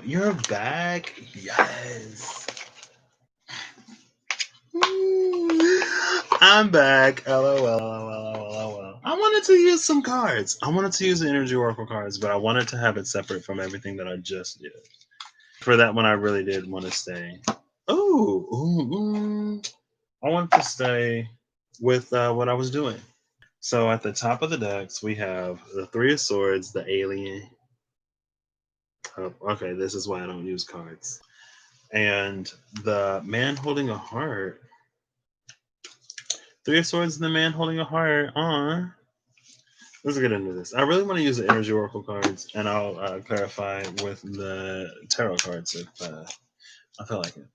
you're back. Yes. I'm back. LOL. I wanted to use some cards. I wanted to use the Energy Oracle cards, but I wanted to have it separate from everything that I just did. For that one, I really did want to stay. I wanted to stay with what I was doing. So at the top of the decks, we have the Three of Swords, the Alien. Oh, okay, this is why I don't use cards. And the Man Holding a Heart. Three of Swords and the Man Holding a Heart. Let's get into this. I really want to use the Energy Oracle cards, and I'll clarify with the Tarot cards if I feel like it.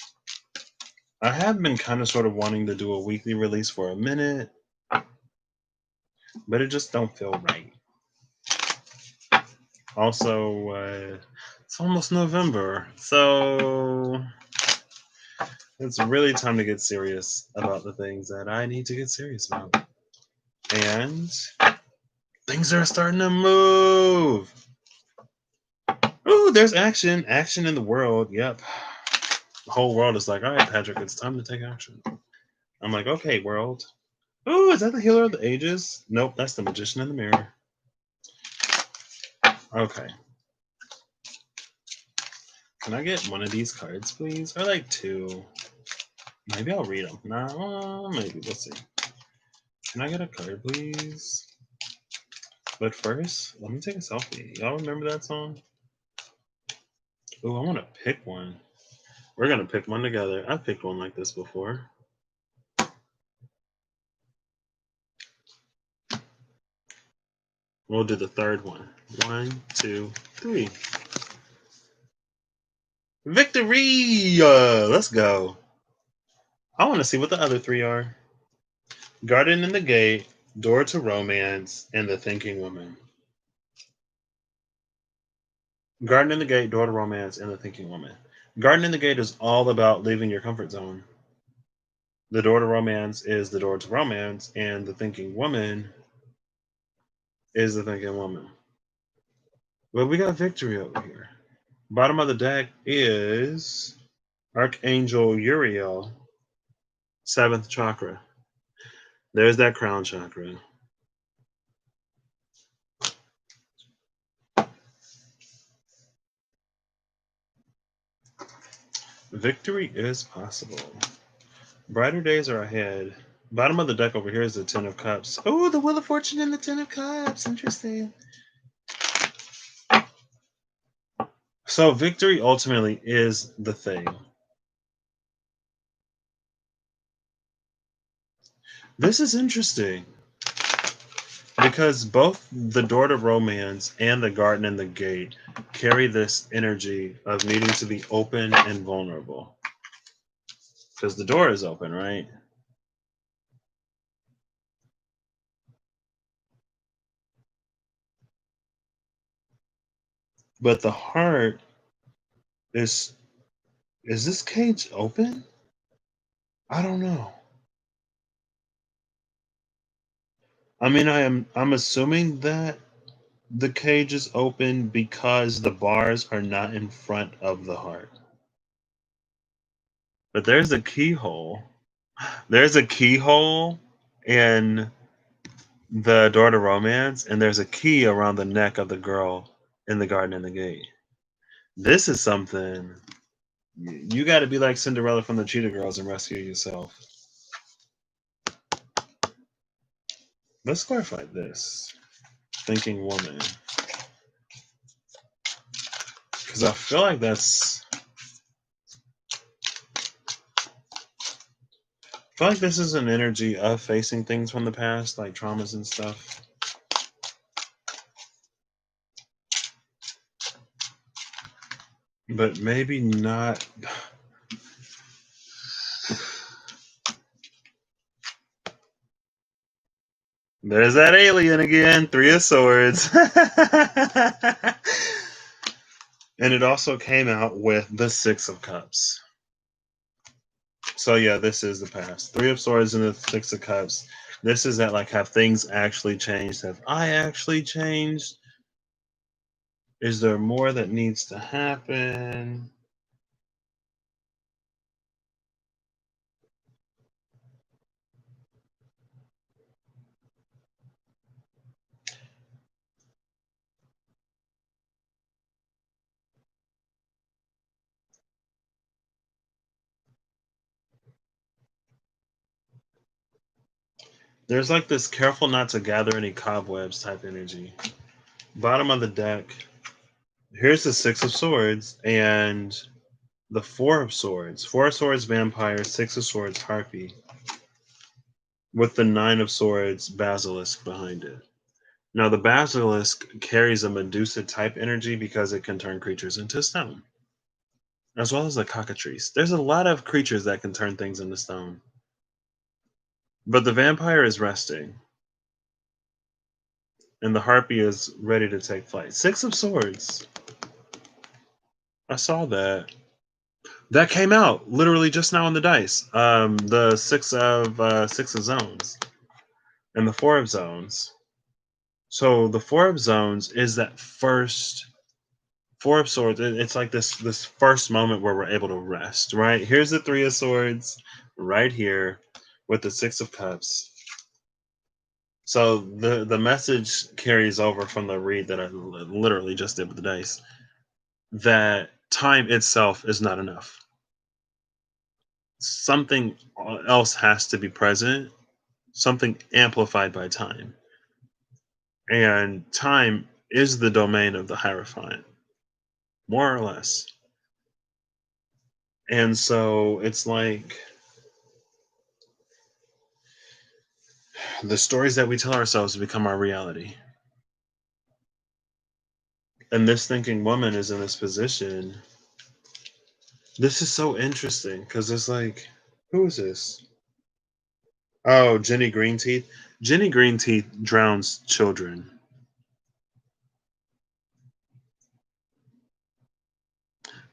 I have been kind of sort of wanting to do a weekly release for a minute, but it just don't feel right. Also, it's almost November, so it's really time to get serious about the things that I need to get serious about. And things are starting to move. Ooh, there's action. Action in the world. Yep. The whole world is like, all right, Patrick, it's time to take action. I'm like, okay, world. Ooh, is that the Healer of the Ages? Nope, that's the Magician in the Mirror. Okay. Can I get one of these cards, please? Or like two? Maybe I'll read them. Nah, maybe. Let's see. Can I get a card, please? But first, let me take a selfie. Y'all remember that song? Ooh, I want to pick one. We're going to pick one together. I've picked one like this before. We'll do the third one. 1, 2, 3. Victory! Let's go. I want to see what the other three are. Garden in the Gate, Door to Romance, and The Thinking Woman. Garden in the Gate, Door to Romance, and The Thinking Woman. Garden in the Gate is all about leaving your comfort zone. The Door to Romance is the door to romance, and The Thinking Woman is the thinking woman. But we got victory over here. Bottom of the deck is Archangel Uriel, 7th chakra. There's that crown chakra. Victory is possible. Brighter days are ahead. Bottom of the deck over here is the Ten of Cups. Oh, the Wheel of Fortune and the Ten of Cups. Interesting. So victory ultimately is the thing. This is interesting because both the Door to Romance and the Garden and the Gate carry this energy of needing to be open and vulnerable. Because the door is open, right? But the heart is this cage open? I don't know. I mean, I'm assuming that the cage is open because the bars are not in front of the heart. But there's a keyhole. There's a keyhole in the Door to Romance, and there's a key around the neck of the girl in the Garden and the Gate. This is something you got to be like Cinderella from the Cheetah Girls and rescue yourself. Let's clarify this. Thinking woman. Because I feel like this is an energy of facing things from the past, like traumas and stuff. But maybe not. There's that alien again. 3 of Swords. And it also came out with the 6 of Cups. So yeah, this is the past. 3 of Swords and the 6 of Cups. This is that, like, have things actually changed? Have I actually changed? Is there more that needs to happen? There's like this careful not to gather any cobwebs type energy. Bottom of the deck, here's the Six of Swords and the Four of Swords. Four of Swords, vampire, Six of Swords, harpy, with the Nine of Swords, basilisk behind it. Now, the basilisk carries a Medusa type energy because it can turn creatures into stone, as well as the cockatrice. There's a lot of creatures that can turn things into stone. But the vampire is resting, and the harpy is ready to take flight. Six of Swords. I saw that. That came out literally just now on the dice. The six of zones and the four of zones. So the four of zones is that first four of swords. It's like this first moment where we're able to rest. Right here's the three of swords, right here, with the six of cups. So the message carries over from the read that I literally just did with the dice. That time itself is not enough. Something else has to be present, something amplified by time. And time is the domain of the Hierophant, more or less. And so it's like the stories that we tell ourselves become our reality. And this thinking woman is in this position. This is so interesting because it's like, who is this? Oh, Jenny Greenteeth. Jenny Greenteeth drowns children.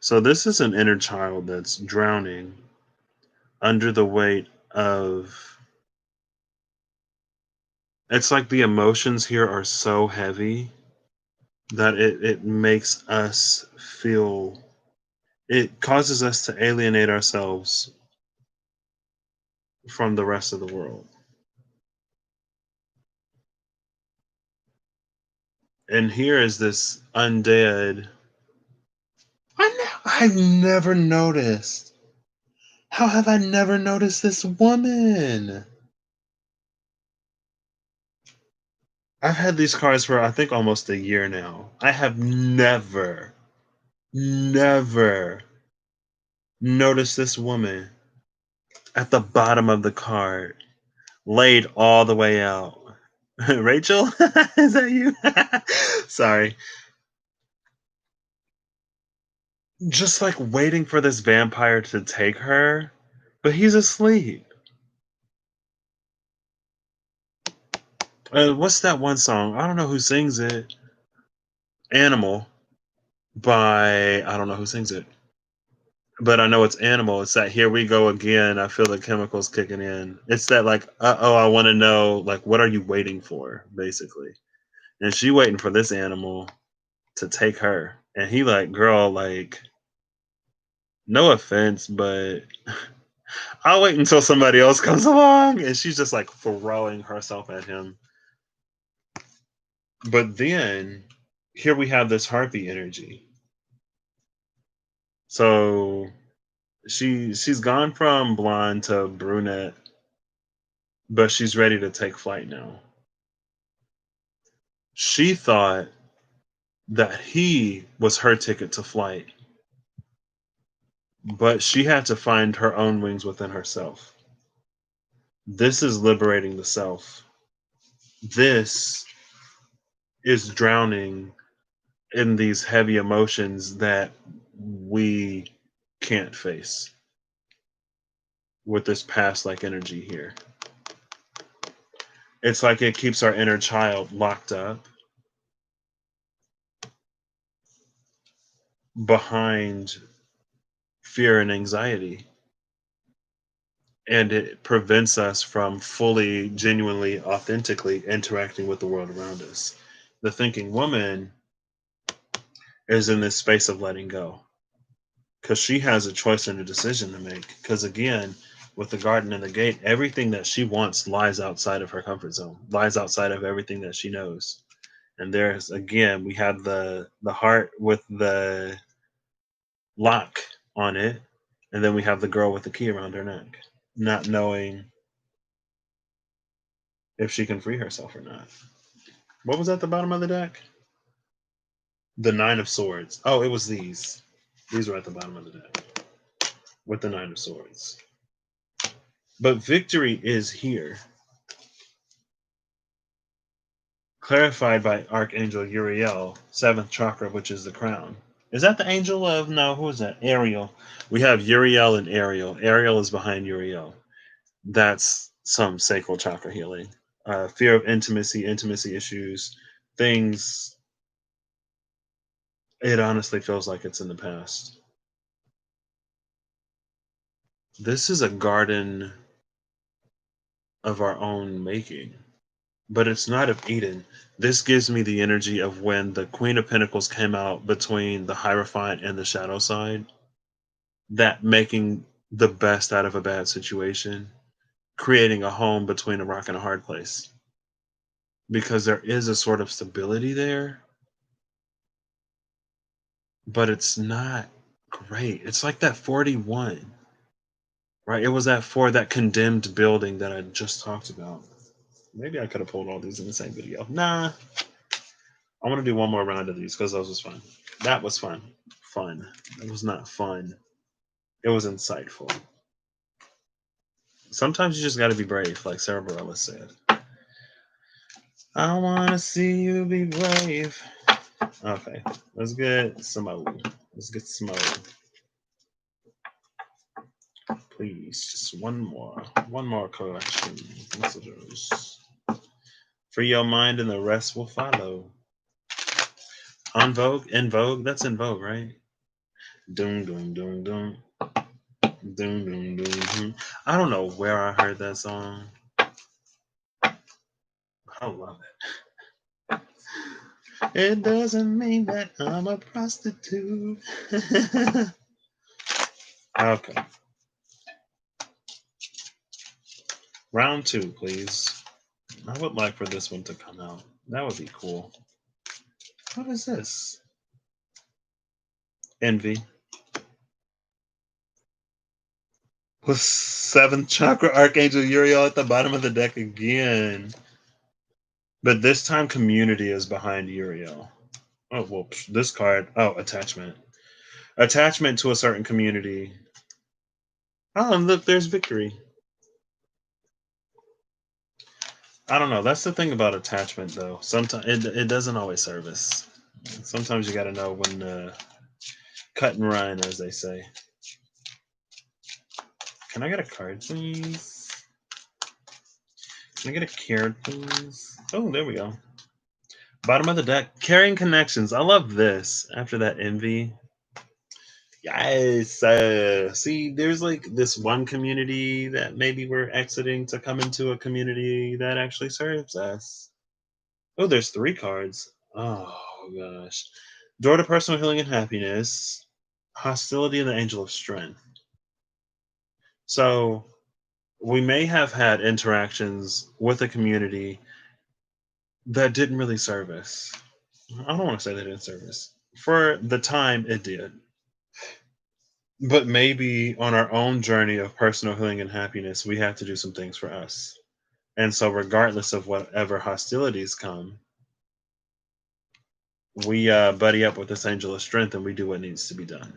So this is an inner child that's drowning under the weight of, it's like the emotions here are so heavy that it makes us feel, it causes us to alienate ourselves from the rest of the world. And here is this undead. I've never noticed. How have I never noticed this woman? I've had these cards for I think almost a year now. I have never noticed this woman at the bottom of the card, laid all the way out. Rachel, is that you? Sorry. Just like waiting for this vampire to take her, but he's asleep. What's that one song? I don't know who sings it. Animal by, I don't know who sings it, but I know it's Animal. It's that Here We Go Again. I feel the chemicals kicking in. It's that like, oh, I want to know, like, what are you waiting for, basically? And she waiting for this animal to take her, and he like, girl, like, no offense, but I'll wait until somebody else comes along. And she's just like throwing herself at him. But then here we have this harpy energy. So she's gone from blonde to brunette, but she's ready to take flight now. She thought that he was her ticket to flight, but she had to find her own wings within herself. This is liberating the self. This is drowning in these heavy emotions that we can't face with this past like energy here. It's like it keeps our inner child locked up behind fear and anxiety. And it prevents us from fully, genuinely, authentically interacting with the world around us. The thinking woman is in this space of letting go. Because she has a choice and a decision to make. Because again, with the garden and the gate, everything that she wants lies outside of her comfort zone, lies outside of everything that she knows. And there's again, we have the heart with the lock on it, and then we have the girl with the key around her neck, not knowing if she can free herself or not. What was at the bottom of the deck? The Nine of Swords. Oh, it was these. These were at the bottom of the deck with the Nine of Swords. But victory is here, clarified by Archangel Uriel, seventh chakra, which is the crown. Is that the angel of, no, who is that? Ariel. We have Uriel and Ariel. Ariel is behind Uriel. That's some sacral chakra healing. Fear of intimacy issues, things. It honestly feels like it's in the past. This is a garden of our own making, but it's not of Eden. This gives me the energy of when the Queen of Pentacles came out between the Hierophant and the Shadow side, that making the best out of a bad situation, creating a home between a rock and a hard place. Because there is a sort of stability there, but it's not great. It's like that 41, right? It was that condemned building that I just talked about. Maybe I could have pulled all these in the same video. Nah, I want to do one more round of these because those was fun. That was fun. Fun. It was not fun. It was insightful. Sometimes you just got to be brave, like Sarah Bareilles said. I want to see you be brave. Okay, let's get Simone. Let's get Simone. Please, just one more collection. Messages. Free your mind and the rest will follow. On Vogue? In Vogue? That's in Vogue, right? Doom, doom, doom, doom. Doom, doom, doom, doom. I don't know where I heard that song. I love it. It doesn't mean that I'm a prostitute. Okay. Round 2, please. I would like for this one to come out. That would be cool. What is this? Envy. With 7th chakra Archangel Uriel at the bottom of the deck again. But this time community is behind Uriel. Oh, well, this card. Oh, attachment. Attachment to a certain community. Oh, and look, there's victory. I don't know. That's the thing about attachment, though. Sometimes it doesn't always serve us. Sometimes you got to know when to cut and run, as they say. Can I get a card, please? Can I get a card, please? Oh, there we go. Bottom of the deck. Carrying connections. I love this. After that envy. Yes. See, there's like this one community that maybe we're exiting to come into a community that actually serves us. Oh, there's 3 cards. Oh, gosh. Door to personal healing and happiness. Hostility and the angel of strength. So we may have had interactions with a community that didn't really serve us. I don't want to say they didn't serve us. For the time, it did. But maybe on our own journey of personal healing and happiness, we have to do some things for us. And so, regardless of whatever hostilities come, we buddy up with this angel of strength and we do what needs to be done.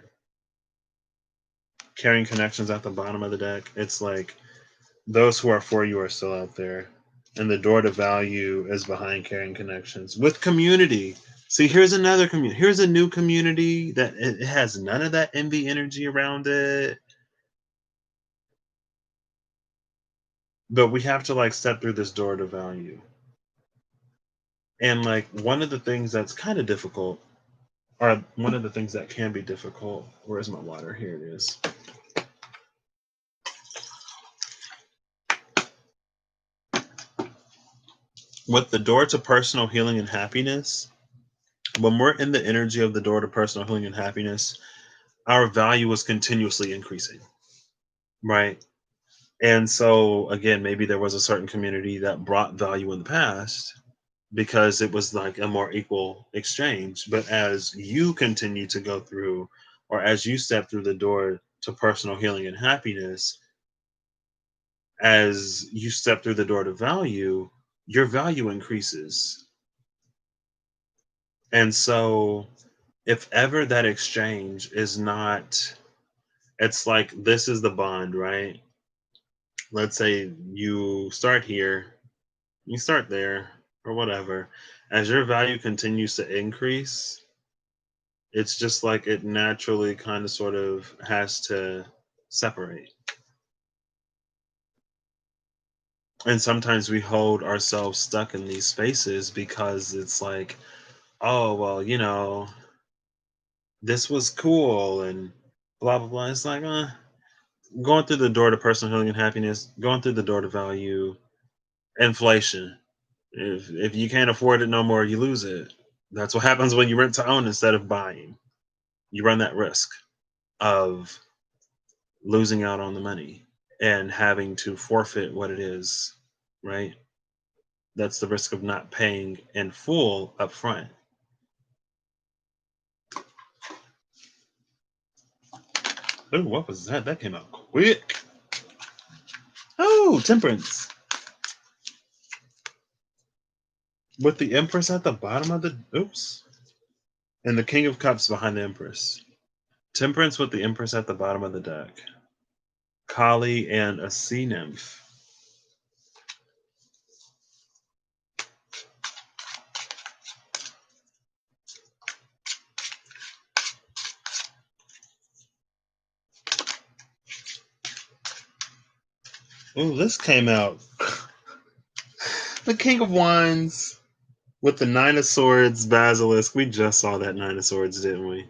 Carrying connections at the bottom of the deck, it's like those who are for you are still out there. And the door to value is behind carrying connections with community. See, here's another community. Here's a new community that it has none of that envy energy around it. But we have to like step through this door to value. And like one of the things that's kind of difficult, or one of the things that can be difficult, where's my water? Here it is. With the door to personal healing and happiness, When we're in the energy of the door to personal healing and happiness, our value is continuously increasing, right? And so, again, maybe there was a certain community that brought value in the past because it was like a more equal exchange. But as you continue to go through, or as you step through the door to personal healing and happiness, as you step through the door to value, your value increases. And so, if ever that exchange is not, it's like this is the bond, right? Let's say you start here, you start there, or whatever. As your value continues to increase, it's just like it naturally kind of sort of has to separate. And sometimes we hold ourselves stuck in these spaces because it's like, oh, well, this was cool and blah, blah, blah. It's like, going through the door to personal healing and happiness, going through the door to value, inflation. If you can't afford it no more, you lose it. That's what happens when you rent to own instead of buying. You run that risk of losing out on the money and having to forfeit what it is, right? That's the risk of not paying in full up front. Oh, what was that? That came out quick. Oh, temperance. With the Empress at the bottom of the oops. And the King of Cups behind the Empress. Temperance with the Empress at the bottom of the deck. Kali and a sea nymph. Oh, this came out. The King of Wands with the Nine of Swords, Basilisk. We just saw that Nine of Swords, didn't we?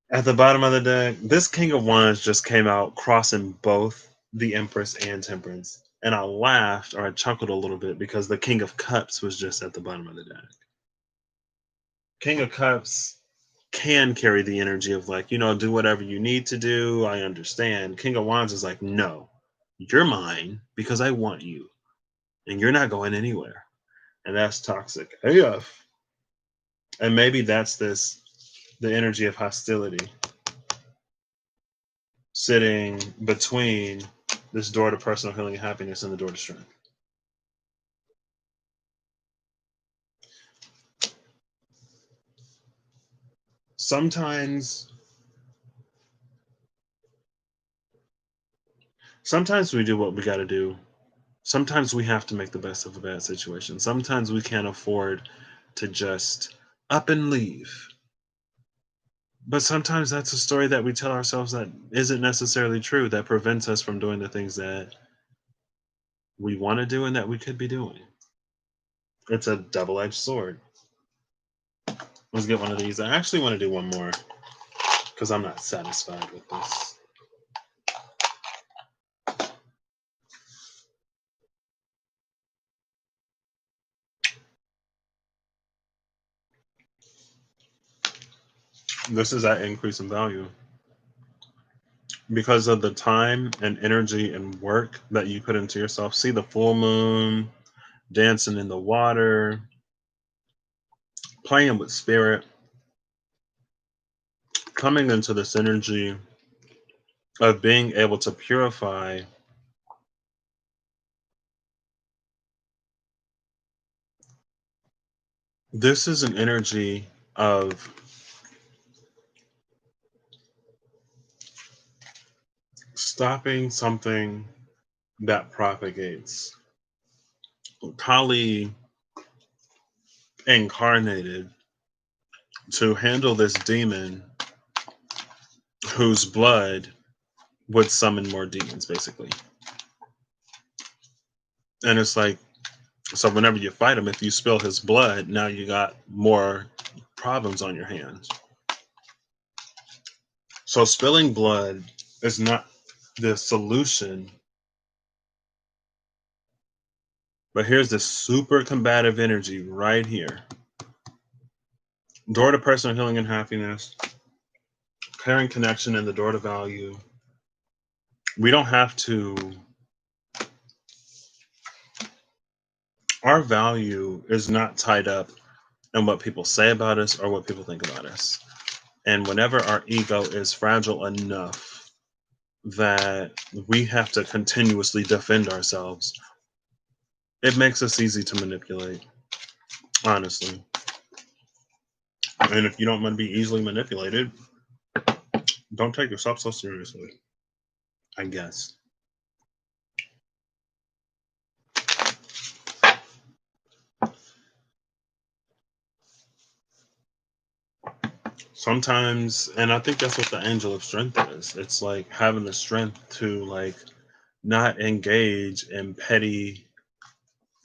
At the bottom of the deck, this King of Wands just came out crossing both the Empress and Temperance. And I laughed or I chuckled a little bit because the King of Cups was just at the bottom of the deck. King of Cups can carry the energy of like, do whatever you need to do. I understand. King of Wands is like, no, you're mine because I want you and you're not going anywhere. And that's toxic AF. And maybe that's the energy of hostility sitting between this door to personal healing and happiness and the door to strength. Sometimes sometimes we do what we got to do. Sometimes we have to make the best of a bad situation. Sometimes we can't afford to just up and leave. But sometimes that's a story that we tell ourselves that isn't necessarily true, that prevents us from doing the things that we want to do and that we could be doing. It's a double-edged sword. Let's get one of these. I actually want to do one more because I'm not satisfied with this. This is that increase in value because of the time and energy and work that you put into yourself. See the full moon, dancing in the water, playing with spirit, coming into this energy of being able to purify. This is an energy of stopping something that propagates. Kali incarnated to handle this demon whose blood would summon more demons, basically. And it's like, so whenever you fight him, if you spill his blood, now you got more problems on your hands. So spilling blood is not the solution. But here's the super combative energy right here. Door to personal healing and happiness. Caring connection and the door to value. We don't have to. Our value is not tied up in what people say about us or what people think about us. And whenever our ego is fragile enough that we have to continuously defend ourselves, it makes us easy to manipulate, honestly. And if you don't want to be easily manipulated, don't take yourself so seriously, I guess. Sometimes, and I think that's what the angel of strength is. It's like having the strength to like not engage in petty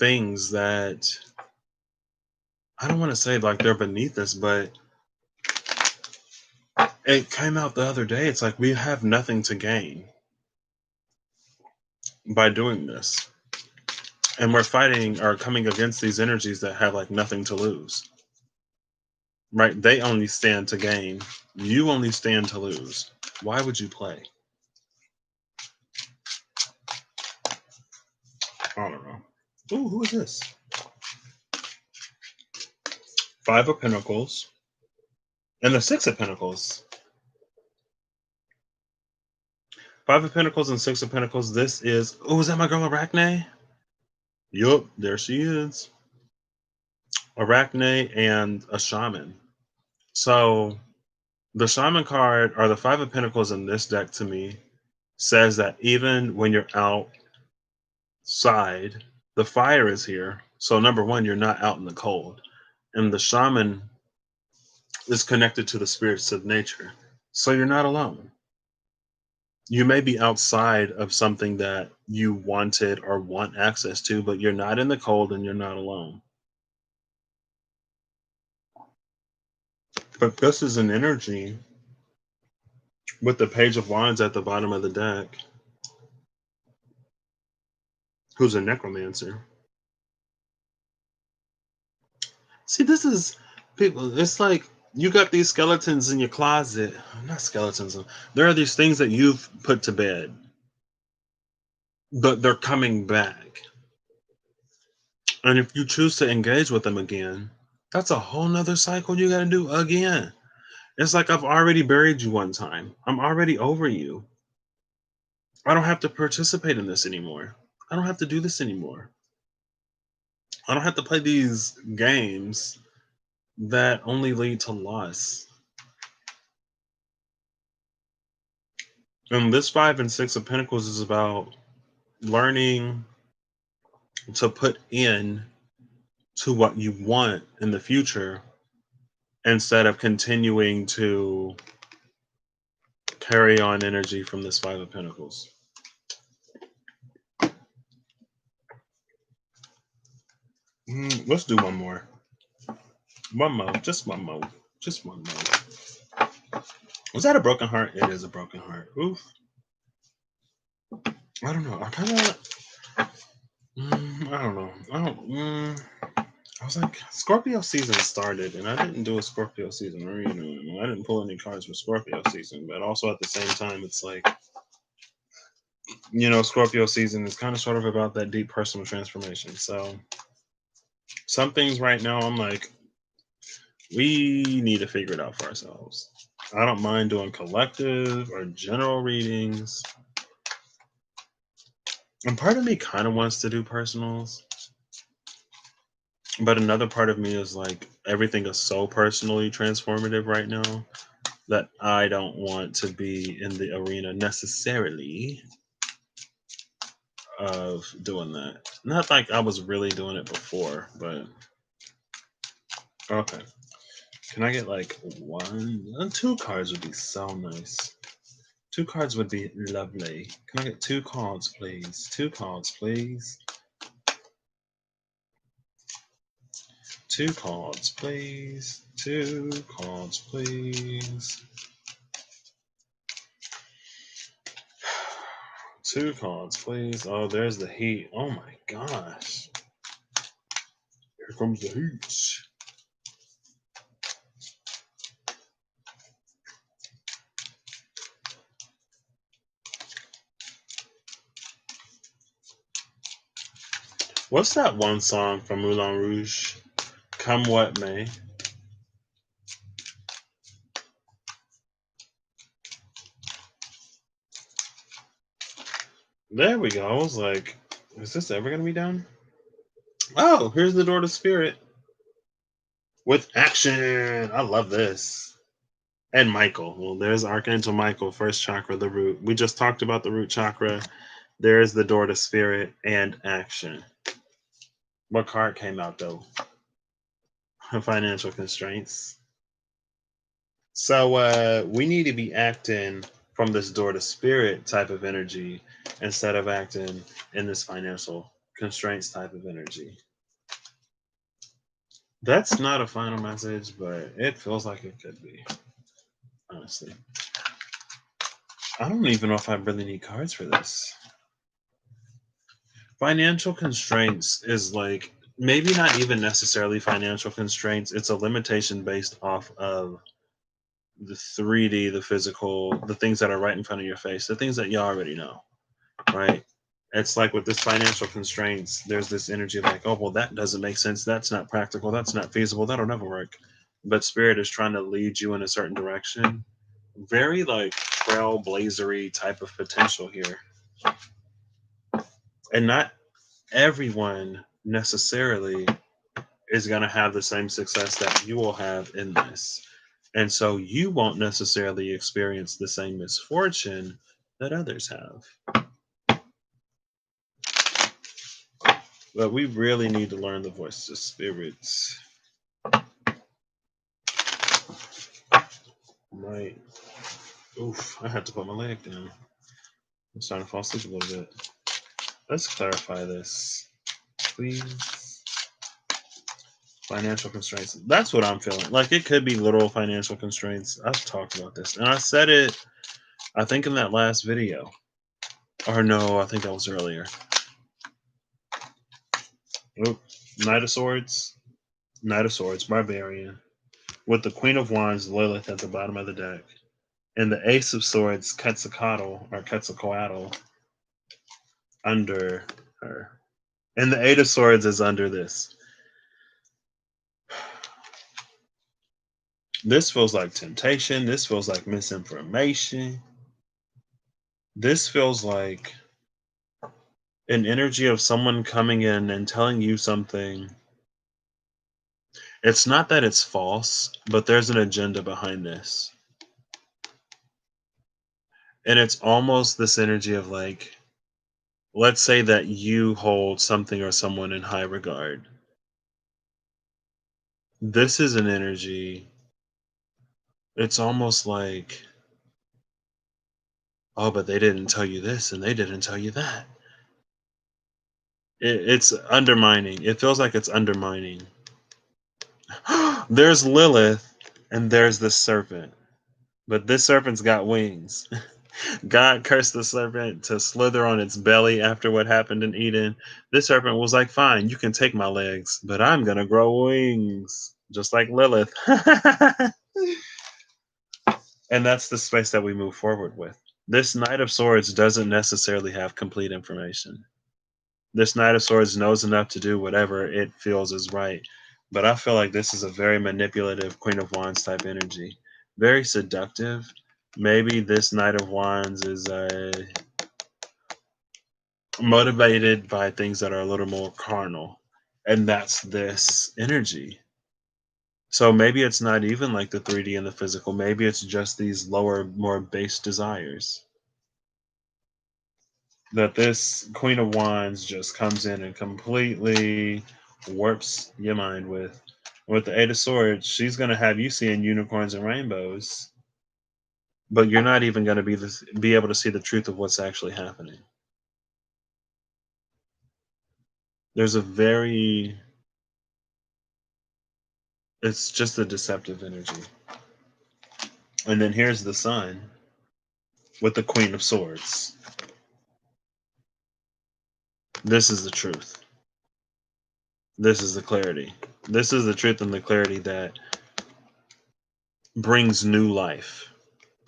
things that I don't want to say like they're beneath us, but it came out the other day. It's like we have nothing to gain by doing this. And we're fighting or coming against these energies that have like nothing to lose. Right? They only stand to gain. You only stand to lose. Why would you play? I don't know. Ooh, who is this? Five of Pentacles and the Six of Pentacles. Five of Pentacles and Six of Pentacles. This is, oh, is that my girl Arachne? Yup, there she is. Arachne and a shaman. So the shaman card, or the Five of Pentacles in this deck to me, says that even when you're outside, the fire is here. So number one, you're not out in the cold. And the shaman is connected to the spirits of nature. So you're not alone. You may be outside of something that you wanted or want access to, but you're not in the cold and you're not alone. But this is an energy with the Page of Wands at the bottom of the deck, who's a necromancer. See, this is people, it's like you got these skeletons in your closet. Not skeletons. There are these things that you've put to bed, but they're coming back. And if you choose to engage with them again, that's a whole nother cycle you got to do again. It's like I've already buried you one time. I'm already over you. I don't have to participate in this anymore. I don't have to do this anymore. I don't have to play these games that only lead to loss. And this Five and Six of Pentacles is about learning to put in to what you want in the future instead of continuing to carry on energy from this Five of Pentacles. Let's do one more. One more. Just one more. Just one more. Was that a broken heart? It is a broken heart. Oof. I don't know. I kind of. I don't know. I was like, Scorpio season started, and I didn't do a Scorpio season reading. I didn't pull any cards for Scorpio season, but also at the same time, it's like, Scorpio season is kind of sort of about that deep personal transformation. So some things right now, I'm like, we need to figure it out for ourselves. I don't mind doing collective or general readings. And part of me kind of wants to do personals. But another part of me is like, everything is so personally transformative right now that I don't want to be in the arena necessarily of doing that. Not like I was really doing it before, but okay. Can I get like two cards would be so nice. Two cards would be lovely. Can I get two cards, please? Two cards, please. Two cards, please. Two cards, please. Two cards, please. Oh, there's the heat. Oh my gosh. Here comes the heat. What's that one song from Moulin Rouge? Come What May. There we go. I was like, is this ever going to be done? Oh, here's the door to spirit with action. I love this. And Michael. Well, there's Archangel Michael, first chakra, the root. We just talked about the root chakra. There's the door to spirit and action. What card came out though? Financial constraints. So we need to be acting from this door to spirit type of energy instead of acting in this financial constraints type of energy. That's not a final message, but it feels like it could be. Honestly, I don't even know if I really need cards for this. Financial constraints is like maybe not even necessarily financial constraints. It's a limitation based off of the 3D, the physical, the things that are right in front of your face, the things that you already know, right? It's like with this financial constraints, there's this energy of like, oh, well, that doesn't make sense. That's not practical. That's not feasible. That'll never work. But spirit is trying to lead you in a certain direction. Very like trailblazery type of potential here. And not everyone necessarily is going to have the same success that you will have in this. And so you won't necessarily experience the same misfortune that others have. But we really need to learn the voice of spirits. Right. Oof, I had to put my leg down. I'm starting to fall asleep a little bit. Let's clarify this, please. Financial constraints. That's what I'm feeling. Like it could be literal financial constraints. I've talked about this. And I said it, I think, in that last video. Or no, I think that was earlier. Oh, Knight of Swords. Knight of Swords, Barbarian. With the Queen of Wands, Lilith at the bottom of the deck. And the Ace of Swords, Quetzalcoatl, under her. And the Eight of Swords is under this. This feels like temptation. This feels like misinformation. This feels like an energy of someone coming in and telling you something. It's not that it's false, but there's an agenda behind this. And it's almost this energy of like, let's say that you hold something or someone in high regard. This is an energy. It's almost like, oh, but they didn't tell you this and they didn't tell you that. It's undermining. It feels like it's undermining. There's Lilith and there's the serpent. But this serpent's got wings. God cursed the serpent to slither on its belly after what happened in Eden. This serpent was like, fine, you can take my legs, but I'm going to grow wings, just like Lilith. And that's the space that we move forward with. This Knight of Swords doesn't necessarily have complete information. This Knight of Swords knows enough to do whatever it feels is right. But I feel like this is a very manipulative Queen of Wands type energy. Very seductive. Maybe this Knight of Wands is motivated by things that are a little more carnal. And that's this energy. So maybe it's not even like the 3D and the physical. Maybe it's just these lower, more base desires that this Queen of Wands just comes in and completely warps your mind with. With the Eight of Swords, she's going to have you seeing unicorns and rainbows, but you're not even going to be able to see the truth of what's actually happening. There's a very, it's just a deceptive energy. And then here's the Sun with the Queen of Swords. This is the truth. This is the clarity. This is the truth and the clarity that brings new life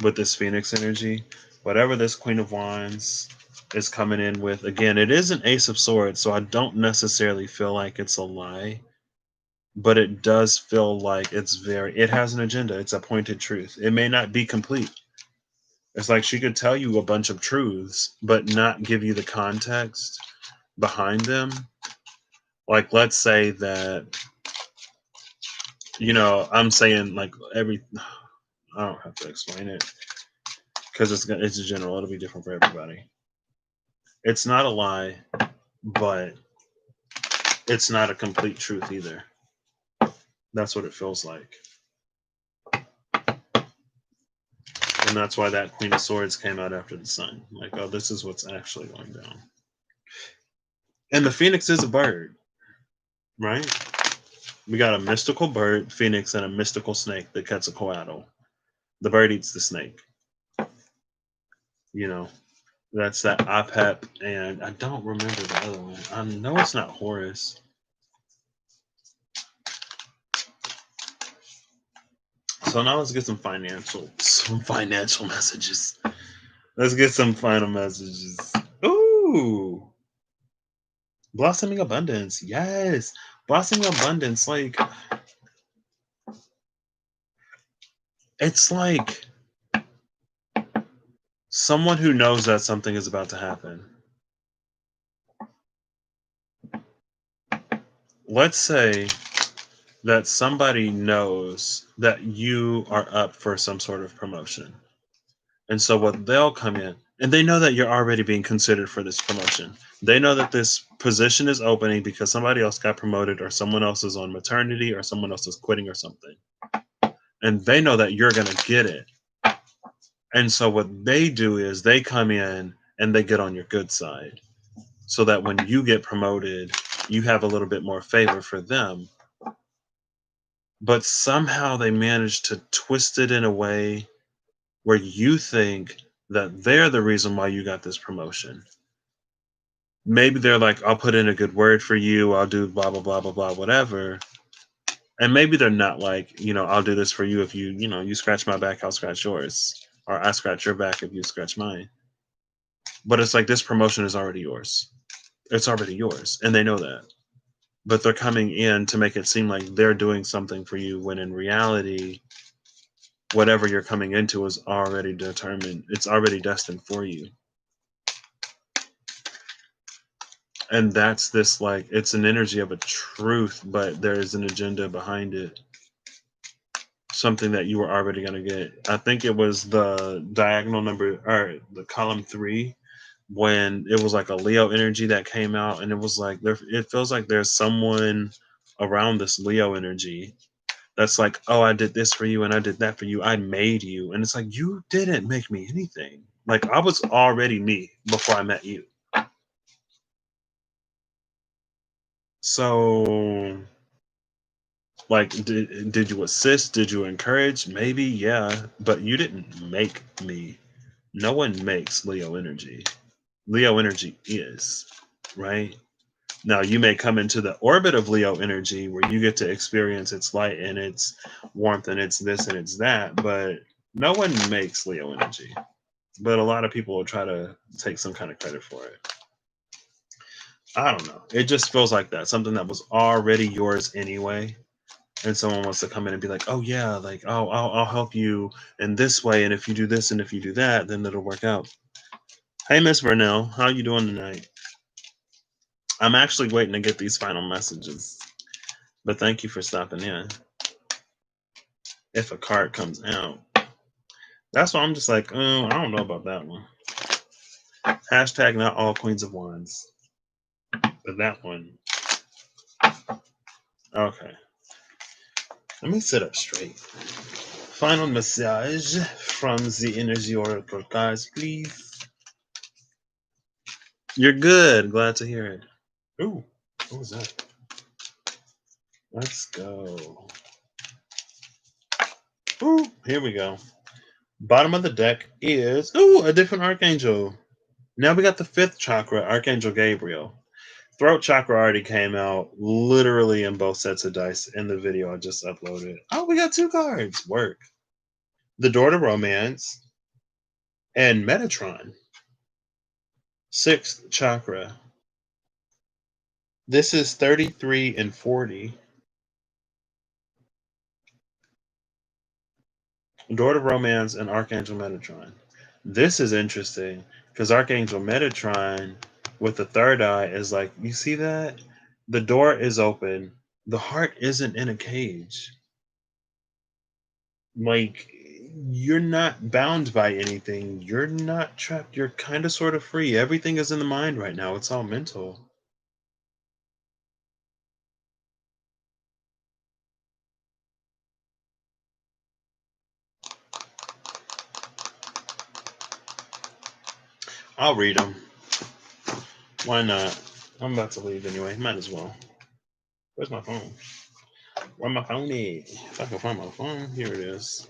with this Phoenix energy. Whatever this Queen of Wands is coming in with, again, it is an Ace of Swords, so I don't necessarily feel like it's a lie, but it does feel like it has an agenda. It's a pointed truth. It may not be complete. It's like she could tell you a bunch of truths, but not give you the context behind them. Like, let's say that, I'm saying like I don't have to explain it because it's general. It'll be different for everybody. It's not a lie, but it's not a complete truth either. That's what it feels like. And that's why that Queen of Swords came out after the Sun. Like, oh, this is what's actually going down. And the Phoenix is a bird, right? We got a mystical bird, Phoenix, and a mystical snake, the Quetzalcoatl. The bird eats the snake. That's that Apep, and I don't remember the other one. I know it's not Horus. So now let's get some financial messages. Let's get some final messages. Ooh. Blossoming abundance. Yes. Blossoming abundance. Like, it's like someone who knows that something is about to happen. Let's say that somebody knows that you are up for some sort of promotion. And so what they'll come in, and they know that you're already being considered for this promotion. They know that this position is opening because somebody else got promoted, or someone else is on maternity, or someone else is quitting or something. And they know that you're going to get it. And so what they do is they come in and they get on your good side so that when you get promoted, you have a little bit more favor for them. But somehow they manage to twist it in a way where you think that they're the reason why you got this promotion. Maybe they're like, I'll put in a good word for you, I'll do blah, blah, blah, blah, blah, whatever. And maybe they're not like, I'll do this for you if you scratch my back, I'll scratch yours. Or I scratch your back if you scratch mine. But it's like, this promotion is already yours. It's already yours. And they know that. But they're coming in to make it seem like they're doing something for you, when in reality, whatever you're coming into is already determined. It's already destined for you. And that's this, like, it's an energy of a truth, but there is an agenda behind it. Something that you were already going to get. I think it was the diagonal number, or the column 3, when it was like a Leo energy that came out, and it was like, it feels like there's someone around this Leo energy that's like, oh, I did this for you and I did that for you. I made you. And it's like, you didn't make me anything. Like, I was already me before I met you. So, like, did you assist? Did you encourage? Maybe, yeah. But you didn't make me. No one makes Leo energy. Leo energy is, right? Now, you may come into the orbit of Leo energy where you get to experience its light and its warmth and its this and its that, but no one makes Leo energy. But a lot of people will try to take some kind of credit for it. I don't know. It just feels like that. Something that was already yours anyway. And someone wants to come in and be like, oh, yeah, like, oh, I'll help you in this way. And if you do this and if you do that, then it'll work out. Hey, Miss Vernell, how you doing tonight? I'm actually waiting to get these final messages. But thank you for stopping in. If a card comes out. That's why I'm just like, oh, I don't know about that one. Hashtag not all Queens of Wands. But that one. Okay. Let me sit up straight. Final message from the Energy Oracle cards, please. You're good. Glad to hear it. Ooh, what was that? Let's go. Ooh, here we go. Bottom of the deck is, a different Archangel. Now we got the 5th chakra, Archangel Gabriel. Throat chakra already came out literally in both sets of dice in the video I just uploaded. Oh, we got 2 cards. Work. The Door to Romance and Metatron. Sixth chakra. This is 33 and 40. Door to Romance and Archangel Metatron. This is interesting because Archangel Metatron with the third eye is like, you see that? The door is open. The heart isn't in a cage. Like, you're not bound by anything. You're not trapped. You're kind of sort of free. Everything is in the mind right now. It's all mental. I'll read them. Why not? I'm about to leave anyway. Might as well. Where's my phone? Where my phone is? If I can find my phone, here it is.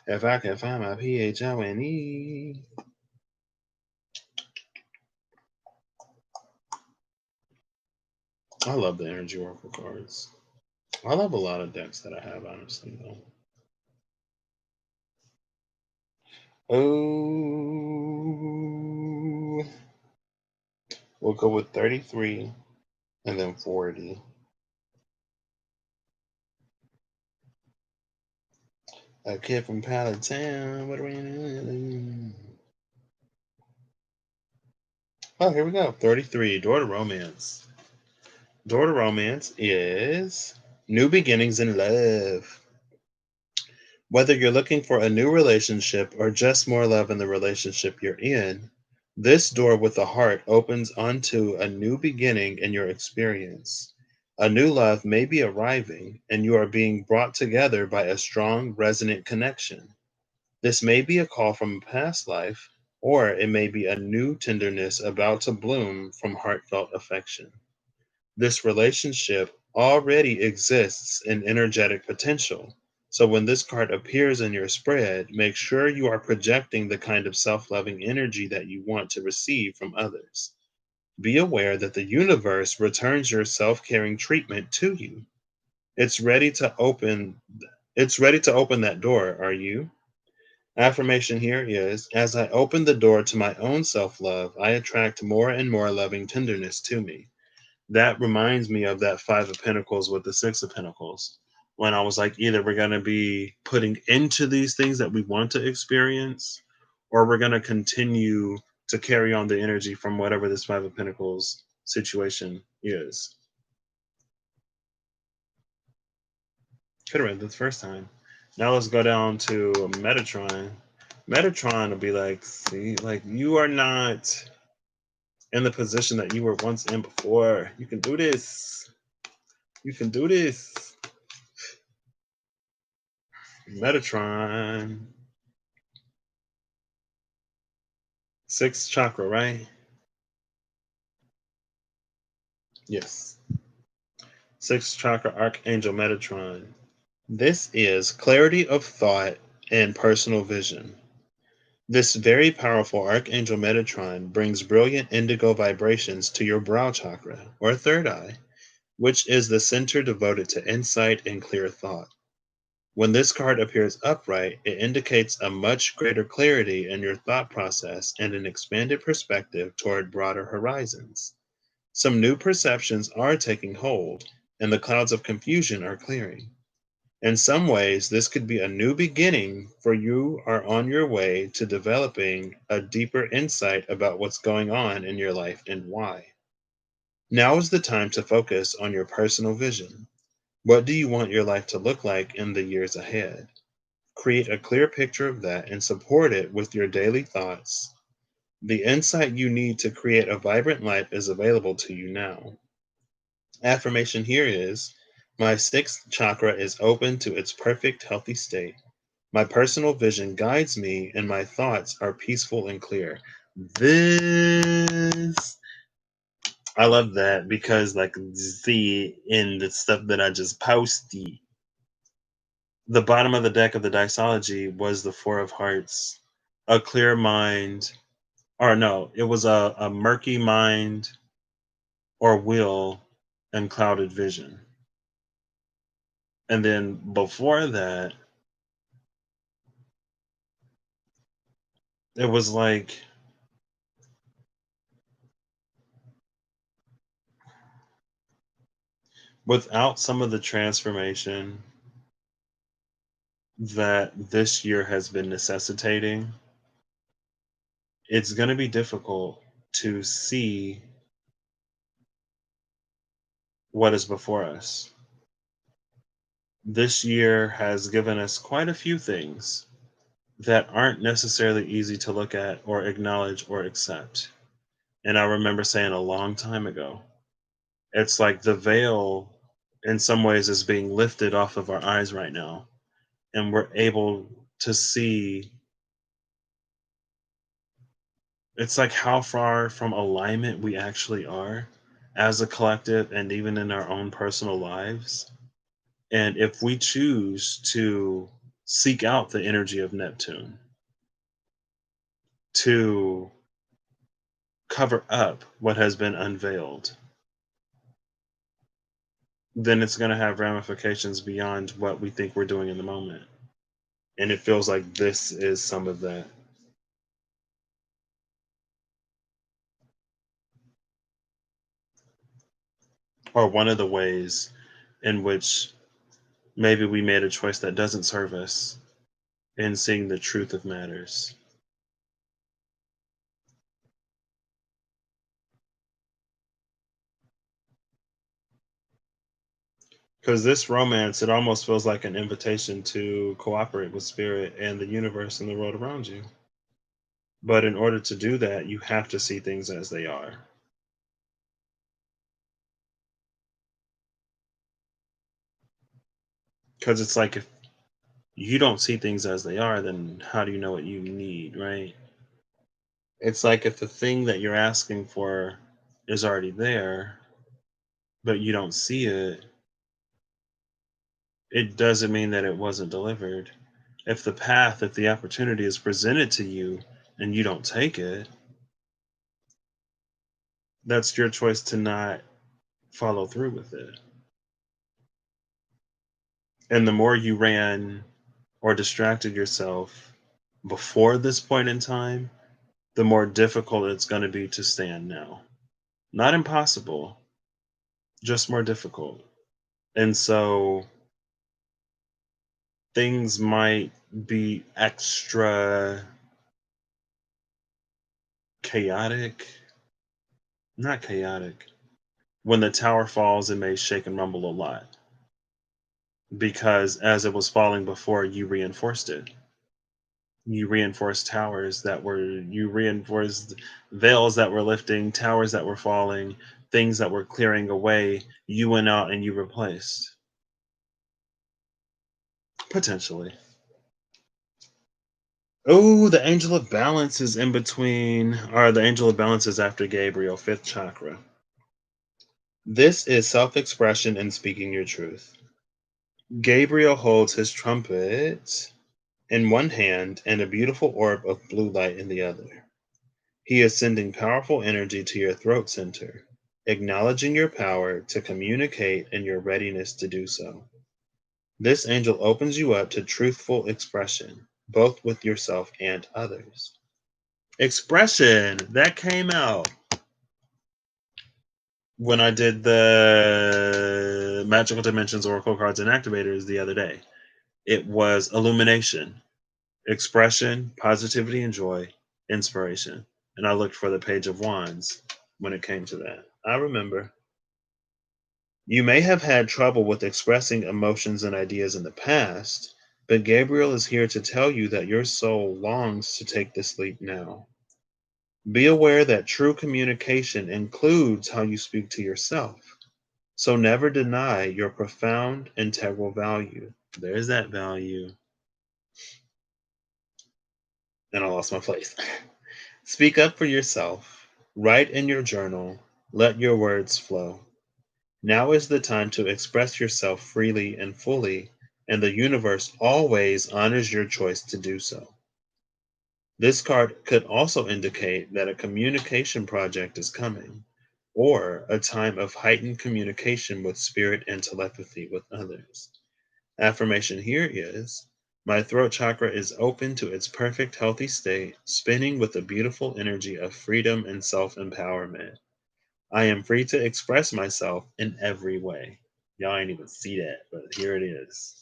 If I can find my PHONE. I love the Energy Oracle cards. I love a lot of decks that I have, honestly, though. Oh, we'll go with 33 and then 40. A kid from Palatine. What are we doing? Oh, here we go. 33. Door to Romance. Door to Romance is new beginnings in love. Whether you're looking for a new relationship or just more love in the relationship you're in, this door with the heart opens onto a new beginning in your experience. A new love may be arriving, and you are being brought together by a strong, resonant connection. This may be a call from a past life, or it may be a new tenderness about to bloom from heartfelt affection. This relationship already exists in energetic potential. So when this card appears in your spread, make sure you are projecting the kind of self loving energy that you want to receive from others. Be aware that the universe returns your self caring treatment to you. It's ready to open it's ready to open that door, are you? Affirmation here is as I open the door to my own self love, I attract more and more loving tenderness to me. That reminds me of that Five of Pentacles with the Six of Pentacles. When I was like, either we're going to be putting into these things that we want to experience, or we're going to continue to carry on the energy from whatever this Five of Pentacles situation is. Could have read this first time. Now let's go down to Metatron. Metatron will be like, see, like you are not in the position that you were once in before. You can do this. You can do this. Metatron. Sixth chakra, right? Yes. Sixth chakra, Archangel Metatron. This is clarity of thought and personal vision. This very powerful Archangel Metatron brings brilliant indigo vibrations to your brow chakra, or third eye, which is the center devoted to insight and clear thought. When this card appears upright, it indicates a much greater clarity in your thought process and an expanded perspective toward broader horizons. Some new perceptions are taking hold, and the clouds of confusion are clearing. In some ways, this could be a new beginning, for you are on your way to developing a deeper insight about what's going on in your life and why. Now is the time to focus on your personal vision. What do you want your life to look like in the years ahead? Create a clear picture of that and support it with your daily thoughts. The insight you need to create a vibrant life is available to you now. Affirmation here is my sixth chakra is open to its perfect healthy state. My personal vision guides me and my thoughts are peaceful and clear. This I love that because like see in the stuff that I just posted, the bottom of the deck of the Dixology was the Four of Hearts. A clear mind, or no, it was a murky mind or will and clouded vision. And then before that, it was like Without some of the transformation that this year has been necessitating, it's going to be difficult to see what is before us. This year has given us quite a few things that aren't necessarily easy to look at or acknowledge or accept. And I remember saying a long time ago, it's like the veil in some ways is being lifted off of our eyes right now. And we're able to see, it's like how far from alignment we actually are as a collective and even in our own personal lives. And if we choose to seek out the energy of Neptune to cover up what has been unveiled, then it's going to have ramifications beyond what we think we're doing in the moment. And it feels like this is some of that. Or one of the ways in which maybe we made a choice that doesn't serve us in seeing the truth of matters. Because this romance, it almost feels like an invitation to cooperate with spirit and the universe and the world around you. But in order to do that, you have to see things as they are. Because it's like if you don't see things as they are, then how do you know what you need, right? It's like if the thing that you're asking for is already there, but you don't see it, it doesn't mean that it wasn't delivered. If the opportunity is presented to you and you don't take it, that's your choice to not follow through with it. And the more you ran or distracted yourself before this point in time, the more difficult it's going to be to stand now. Not impossible, just more difficult. And so things might be extra chaotic, not chaotic. When the tower falls, it may shake and rumble a lot because as it was falling before, you reinforced it. You reinforced you reinforced veils that were lifting, towers that were falling, things that were clearing away. You went out and you replaced. Potentially. Oh, the angel of balance is in between, or the angel of balance is after Gabriel, fifth chakra. This is self expression and speaking your truth. Gabriel holds his trumpet in one hand and a beautiful orb of blue light in the other. He is sending powerful energy to your throat center, acknowledging your power to communicate and your readiness to do so. This angel opens you up to truthful expression, both with yourself and others. Expression that came out when I did the Magical Dimensions Oracle cards and activators the other day. It was illumination, expression, positivity and joy, inspiration. And I looked for the Page of Wands when it came to that. I remember. You may have had trouble with expressing emotions and ideas in the past, but Gabriel is here to tell you that your soul longs to take this leap now. Be aware that true communication includes how you speak to yourself. So never deny your profound integral value. There's that value. And I lost my place. Speak up for yourself. Write in your journal. Let your words flow. Now is the time to express yourself freely and fully, and the universe always honors your choice to do so. This card could also indicate that a communication project is coming, or a time of heightened communication with spirit and telepathy with others. Affirmation here is: my throat chakra is open to its perfect healthy state, spinning with the beautiful energy of freedom and self empowerment. I am free to express myself in every way. Y'all ain't even see that, but here it is.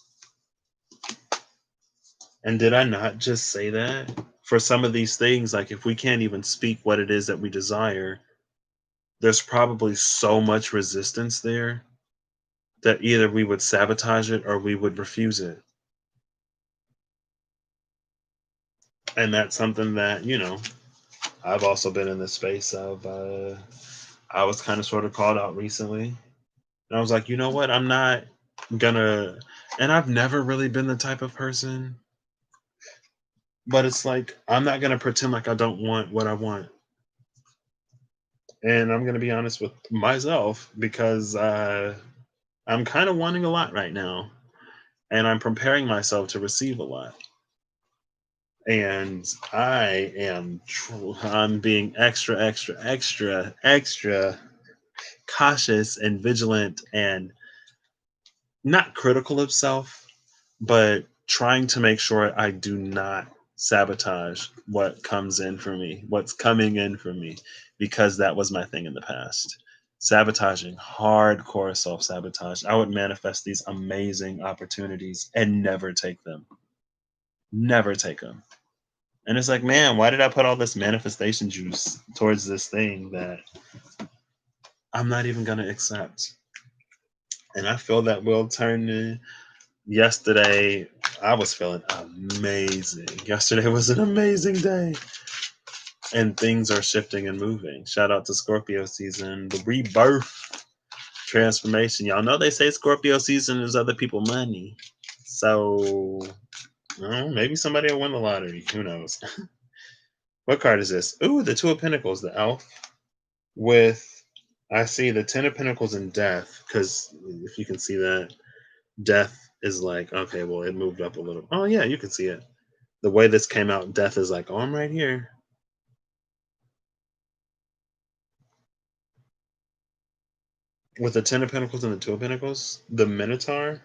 And did I not just say that? For some of these things, like if we can't even speak what it is that we desire, there's probably so much resistance there that either we would sabotage it or we would refuse it. And that's something that, I've also been in the space of, I was kind of sort of called out recently. And I was like, you know what? I'm not gonna, and I've never really been the type of person, but it's like, I'm not gonna pretend like I don't want what I want. And I'm gonna be honest with myself because I'm kind of wanting a lot right now. And I'm preparing myself to receive a lot. And I'm being extra, extra, extra, extra cautious and vigilant and not critical of self, but trying to make sure I do not sabotage what comes in for me, what's coming in for me, because that was my thing in the past. Sabotaging, hardcore self sabotage. I would manifest these amazing opportunities and never take them. Never take them. And it's like, man, why did I put all this manifestation juice towards this thing that I'm not even going to accept? And I feel that will turn to yesterday. I was feeling amazing. Yesterday was an amazing day. And things are shifting and moving. Shout out to Scorpio season, the rebirth, transformation. Y'all know they say Scorpio season is other people money. So, maybe somebody will win the lottery. Who knows? What card is this? Ooh, the Two of Pentacles, the elf. With, I see the Ten of Pentacles and Death, because if you can see that, Death is like, okay, well, it moved up a little. Oh, yeah, you can see it. The way this came out, Death is like, oh, I'm right here. With the Ten of Pentacles and the Two of Pentacles, the Minotaur.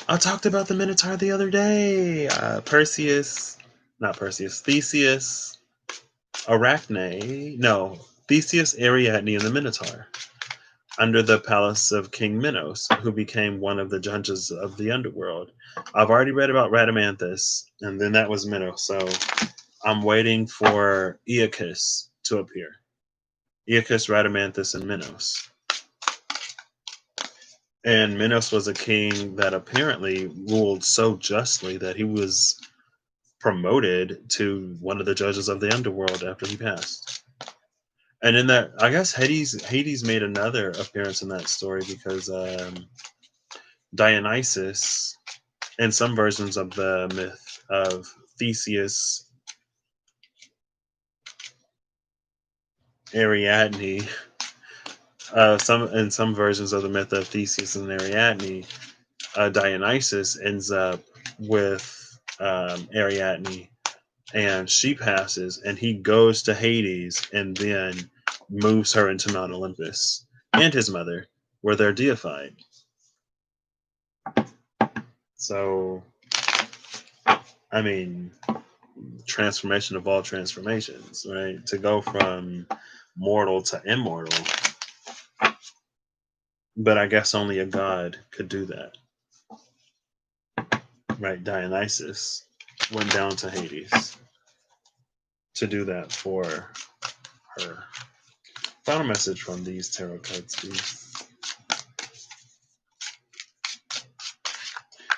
I talked about the Minotaur the other day. Not Perseus, Theseus, Arachne. No, Theseus, Ariadne, and the Minotaur under the palace of King Minos, who became one of the judges of the underworld. I've already read about Rhadamanthus, and then that was Minos. So I'm waiting for Aeacus to appear. Aeacus, Rhadamanthus, and Minos. And Minos was a king that apparently ruled so justly that he was promoted to one of the judges of the underworld after he passed. And in that, I guess Hades made another appearance in that story because Dionysus, in some versions of the myth of Theseus, Ariadne, some versions of the myth of Theseus and Ariadne, Dionysus ends up with Ariadne, and she passes, and he goes to Hades, and then moves her into Mount Olympus, and his mother, where they're deified. So, I mean, transformation of all transformations, right? To go from mortal to immortal. But I guess only a god could do that. Right? Dionysus went down to Hades to do that for her. Final message from these tarot cards, please.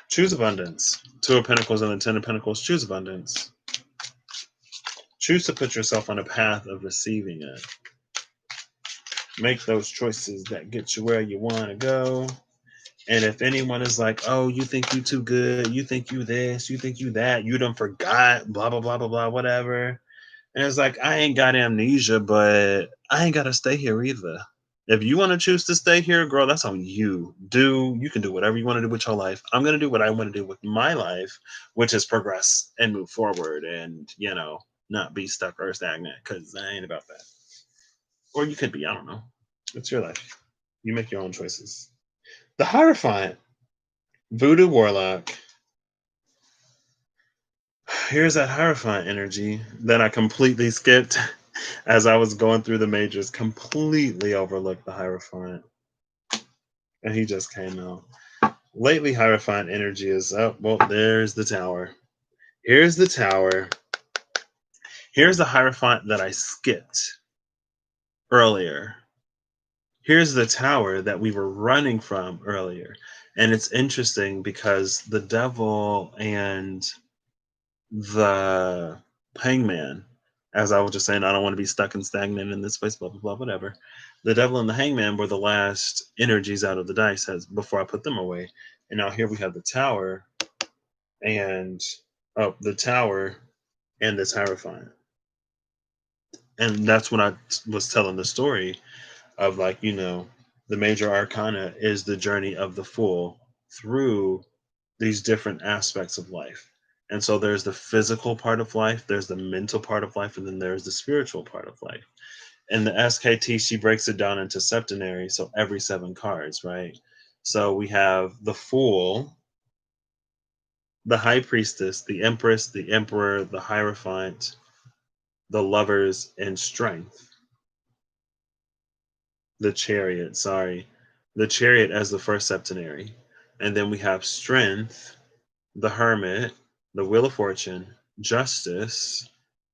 Choose abundance. Two of Pentacles and the Ten of Pentacles. Choose abundance. Choose to put yourself on a path of receiving it. Make those choices that get you where you want to go. And if anyone is like, oh, you think you too good, you think you this, you think you that, you done forgot, blah, blah, blah, blah, blah, whatever. And it's like, I ain't got amnesia, but I ain't got to stay here either. If you want to choose to stay here, girl, that's on you. You can do whatever you want to do with your life. I'm going to do what I want to do with my life, which is progress and move forward and, not be stuck or stagnant, because I ain't about that. Or you could be, I don't know. It's your life. You make your own choices. The Hierophant, Voodoo Warlock. Here's that Hierophant energy that I completely skipped as I was going through the majors. Completely overlooked the Hierophant. And he just came out. Lately, Hierophant energy is up. Well, there's the tower. Here's the tower. Here's the Hierophant that I skipped earlier. Here's the tower that we were running from earlier. And it's interesting because the devil and the hangman, as I was just saying, I don't want to be stuck and stagnant in this place, blah, blah, blah, whatever. The devil and the hangman were the last energies out of the dice as before I put them away. And now here we have the tower and the tower and this Hierophant. And that's when I was telling the story of, like, the major arcana is the journey of the fool through these different aspects of life. And so there's the physical part of life, there's the mental part of life, and then there's the spiritual part of life. And the SKT, she breaks it down into septenary, so every 7 cards, right? So we have the fool, the high priestess, the empress, the emperor, the hierophant, the lovers, and strength. The chariot, sorry. The chariot as the first septenary. And then we have strength, the hermit, the wheel of fortune, justice,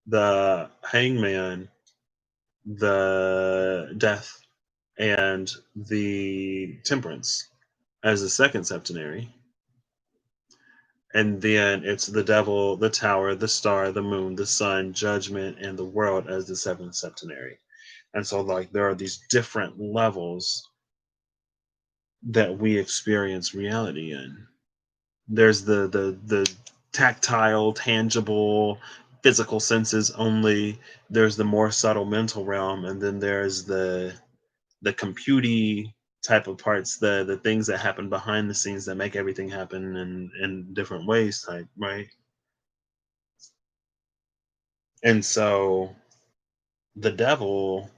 the hangman, the death, and the temperance as the second septenary. And then it's the devil, the tower, the star, the moon, the sun, judgment, and the world as the seventh septenary. And so, like, there are these different levels that we experience reality in. There's the tactile, tangible, physical senses only. There's the more subtle mental realm, and then there's the computey type of parts, the things that happen behind the scenes that make everything happen in different ways type, right? And so the devil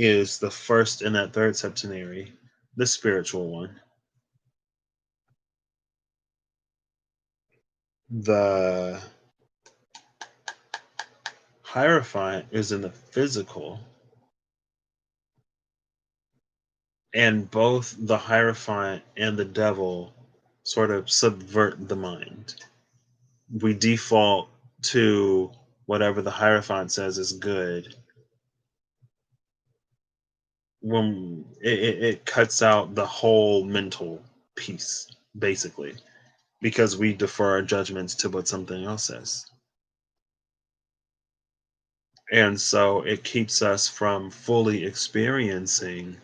is the first in that third septenary, the spiritual one. The Hierophant is in the physical, and both the Hierophant and the devil sort of subvert the mind. We default to whatever the Hierophant says is good when it cuts out the whole mental piece, basically, because we defer our judgments to what something else says. And so it keeps us from fully experiencing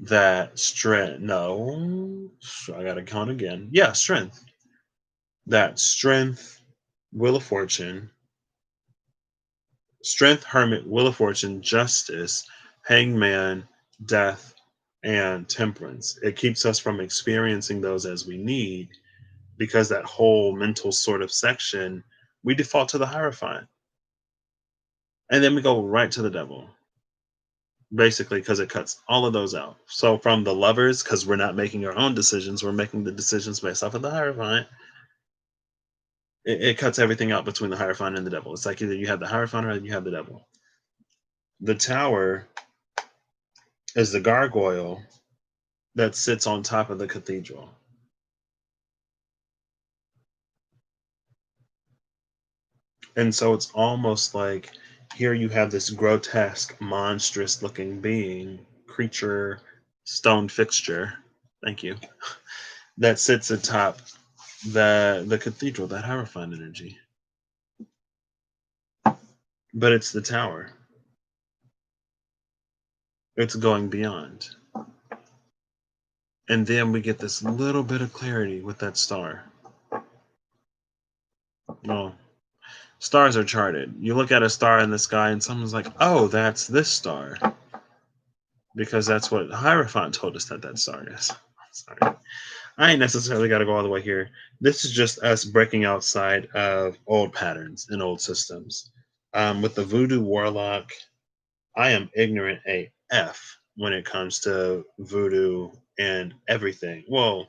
that strength. No, I gotta count again. Yeah, strength. That strength, wheel of fortune, strength, hermit, wheel of fortune, justice, hangman, death, and temperance. It keeps us from experiencing those as we need, because that whole mental sort of section, we default to the Hierophant. And then we go right to the devil, basically, because it cuts all of those out. So from the lovers, because we're not making our own decisions, we're making the decisions based off of the Hierophant. It cuts everything out between the Hierophant and the devil. It's like either you have the Hierophant or you have the devil. The tower is the gargoyle that sits on top of the cathedral. And so it's almost like here you have this grotesque, monstrous looking being, creature, stone fixture, thank you, that sits atop the cathedral, that Hierophant energy. But it's the tower. It's going beyond. And then we get this little bit of clarity with that star. Well, stars are charted. You look at a star in the sky and someone's like, oh, that's this star. Because that's what Hierophant told us that that star is. Sorry. I ain't necessarily got to go all the way here. This is just us breaking outside of old patterns and old systems. With the Voodoo Warlock, I am ignorant AF when it comes to voodoo and everything. Well,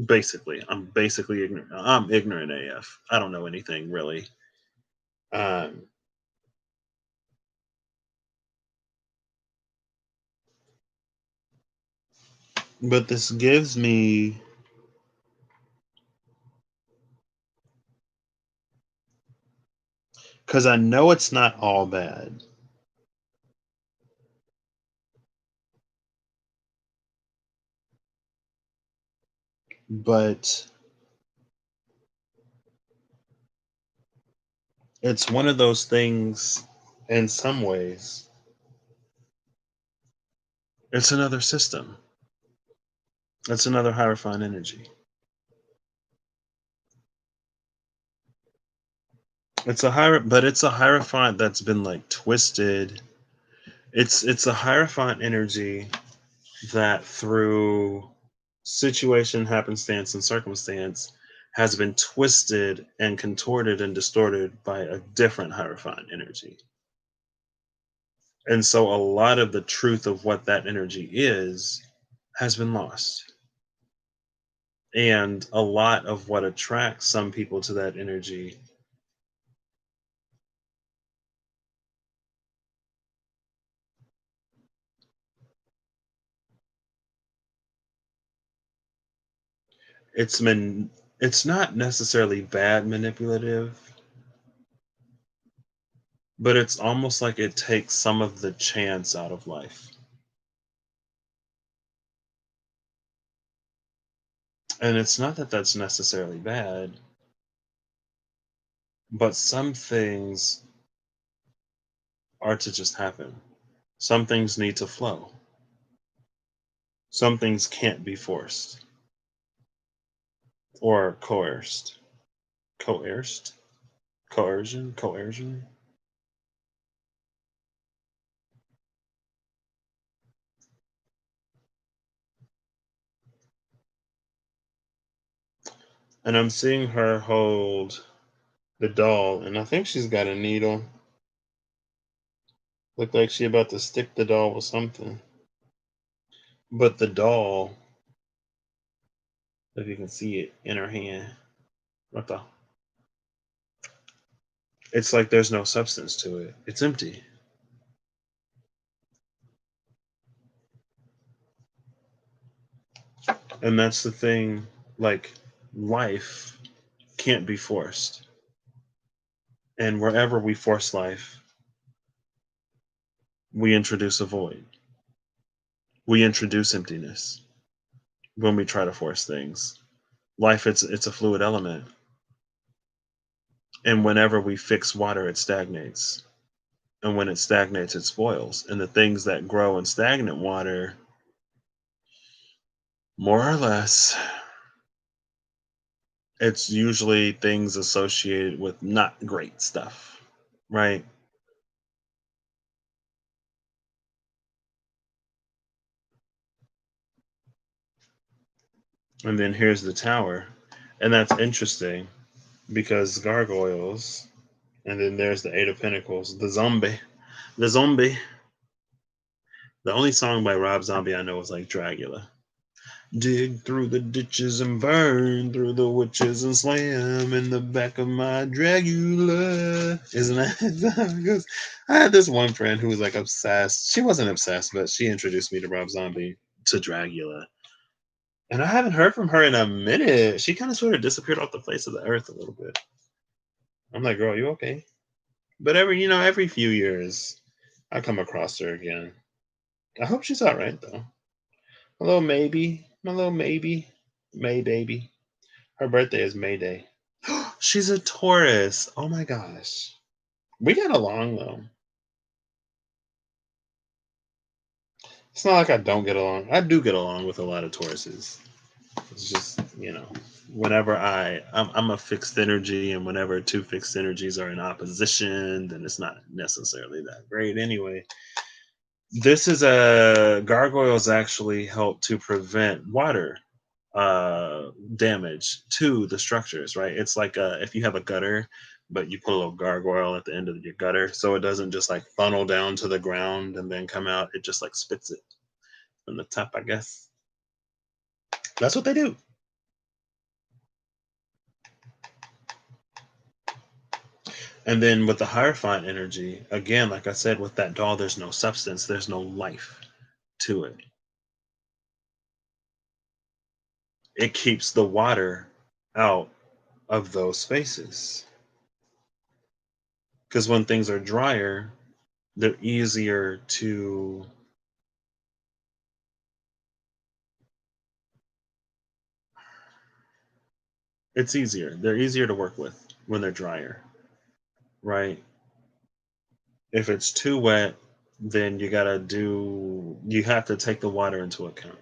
basically, I'm basically ignorant. I'm ignorant AF. I don't know anything really. Um, But this gives me, because I know it's not all bad, but it's one of those things in some ways. It's another system. It's another hierophant energy. But it's a hierophant that's been like twisted. It's a hierophant energy that through situation, happenstance, and circumstance has been twisted and contorted and distorted by a different hierophant energy. And so a lot of the truth of what that energy is has been lost. And a lot of what attracts some people to that energy, it's been it's not necessarily bad manipulative, but it's almost like it takes some of the chance out of life. And it's not that that's necessarily bad, but some things are to just happen. Some things need to flow. Some things can't be forced or coerced. Coerced? Coercion? Coercion? And I'm seeing her hold the doll, and I think she's got a needle. Look like she about to stick the doll with something. But the doll, if you can see it in her hand, what the? It's like there's no substance to it. It's empty. And that's the thing, like life can't be forced. And wherever we force life, we introduce a void. We introduce emptiness when we try to force things. Life, it's a fluid element. And whenever we fix water, it stagnates. And when it stagnates, it spoils. And the things that grow in stagnant water, more or less, it's usually things associated with not great stuff, right? And then here's the tower. And that's interesting because gargoyles, and then there's the Eight of Pentacles, the zombie. The zombie. The only song by Rob Zombie I know is like Dragula. Dig through the ditches and burn through the witches and slam in the back of my Dragula. Isn't that? Because I had this one friend who was like obsessed. She wasn't obsessed, but she introduced me to Rob Zombie, to Dragula. And I haven't heard from her in a minute. She kind of sort of disappeared off the face of the earth a little bit. I'm like, girl, you okay? But every few years, I come across her again. I hope she's all right though. My little maybe, May baby. Her birthday is May Day. She's a Taurus. Oh my gosh. We get along though. It's not like I don't get along. I do get along with a lot of Tauruses. It's just, whenever I'm a fixed energy, and whenever two fixed energies are in opposition, then it's not necessarily that great anyway. This is a gargoyles actually help to prevent water damage to the structures, right? It's like if you have a gutter, but you put a little gargoyle at the end of your gutter, so it doesn't just like funnel down to the ground and then come out. It just like spits it from the top, I guess. That's what they do. And then with the Hierophant energy, again, like I said, with that doll, there's no substance, there's no life to it. it keeps the water out of those spaces. Because when things are drier, they're easier to it's easier. They're easier to work with when they're drier, right? If it's too wet, then you have to take the water into account.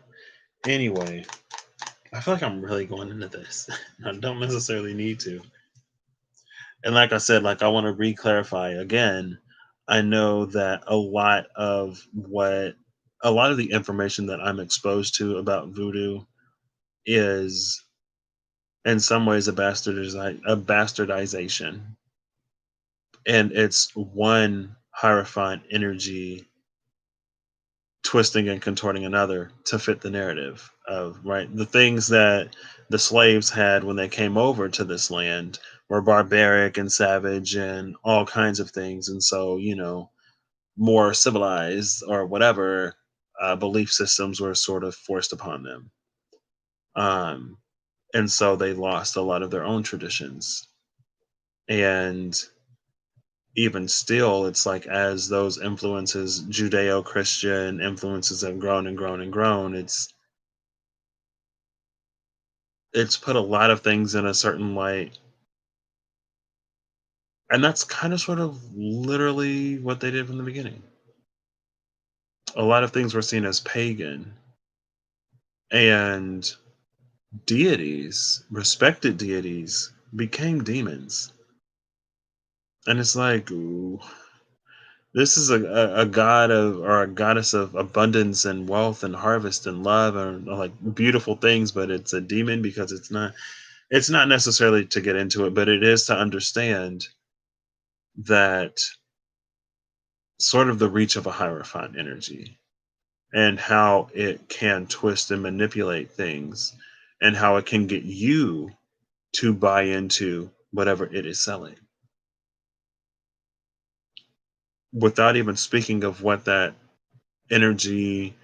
Anyway, I feel like I'm really going into this. I don't necessarily need to. And like I said, like I want to re-clarify again. I know that a lot of the information that I'm exposed to about voodoo is in some ways a bastardization, and it's one hierophant energy twisting and contorting another to fit the narrative of right the things that the slaves had when they came over to this land were barbaric and savage and all kinds of things, and so more civilized or whatever belief systems were sort of forced upon them, um, and so they lost a lot of their own traditions. And even still, it's like as those influences, Judeo-Christian influences, have grown and grown and grown, it's put a lot of things in a certain light, and that's kind of sort of literally what they did from the beginning. A lot of things were seen as pagan, and deities, respected deities, became demons. And it's like, ooh, this is a god of or a goddess of abundance and wealth and harvest and love and like beautiful things, but it's a demon because it's not necessarily to get into it, but it is to understand that sort of the reach of a hierophant energy and how it can twist and manipulate things and how it can get you to buy into whatever it is selling without even speaking of what that energy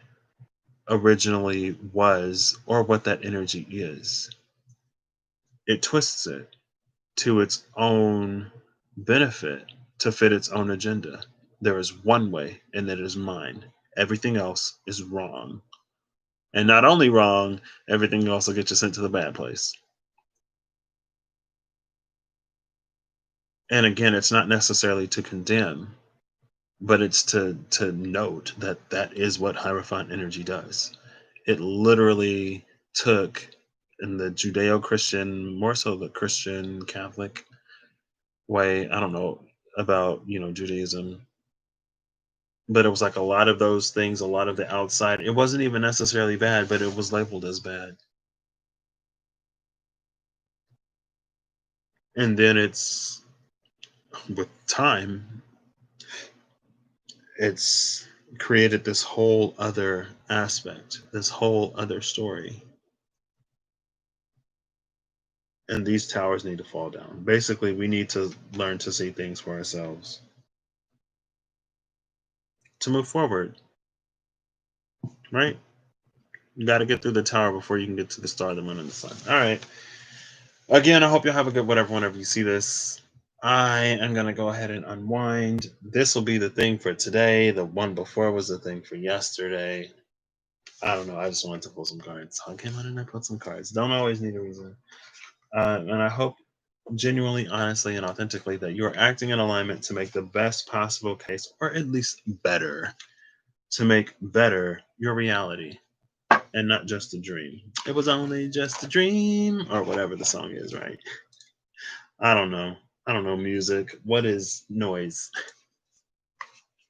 originally was or what that energy is. It twists it to its own benefit to fit its own agenda. There is one way, and that is mine. Everything else is wrong. And not only wrong, everything else will get you sent to the bad place. And again, it's not necessarily to condemn, but it's to note that that is what Hierophant energy does. It literally took in the Judeo-Christian, more so the Christian Catholic way. I don't know about Judaism, but it was like a lot of those things, a lot of the outside. It wasn't even necessarily bad, but it was labeled as bad. And then it's with time, it's created this whole other aspect, this whole other story. And these towers need to fall down. Basically, we need to learn to see things for ourselves to move forward, right? You got to get through the tower before you can get to the star, the moon, and the sun. All right. Again, I hope you have a good whatever whenever you see this. I am going to go ahead and unwind. This will be the thing for today. The one before was the thing for yesterday. I don't know. I just wanted to pull some cards. So I came on and I put some cards. Don't always need a reason. And I hope genuinely, honestly, and authentically that you are acting in alignment to make the best possible case, or at least better, to make better your reality and not just a dream. It was only just a dream, or whatever the song is, right? I don't know. I don't know music. What is noise?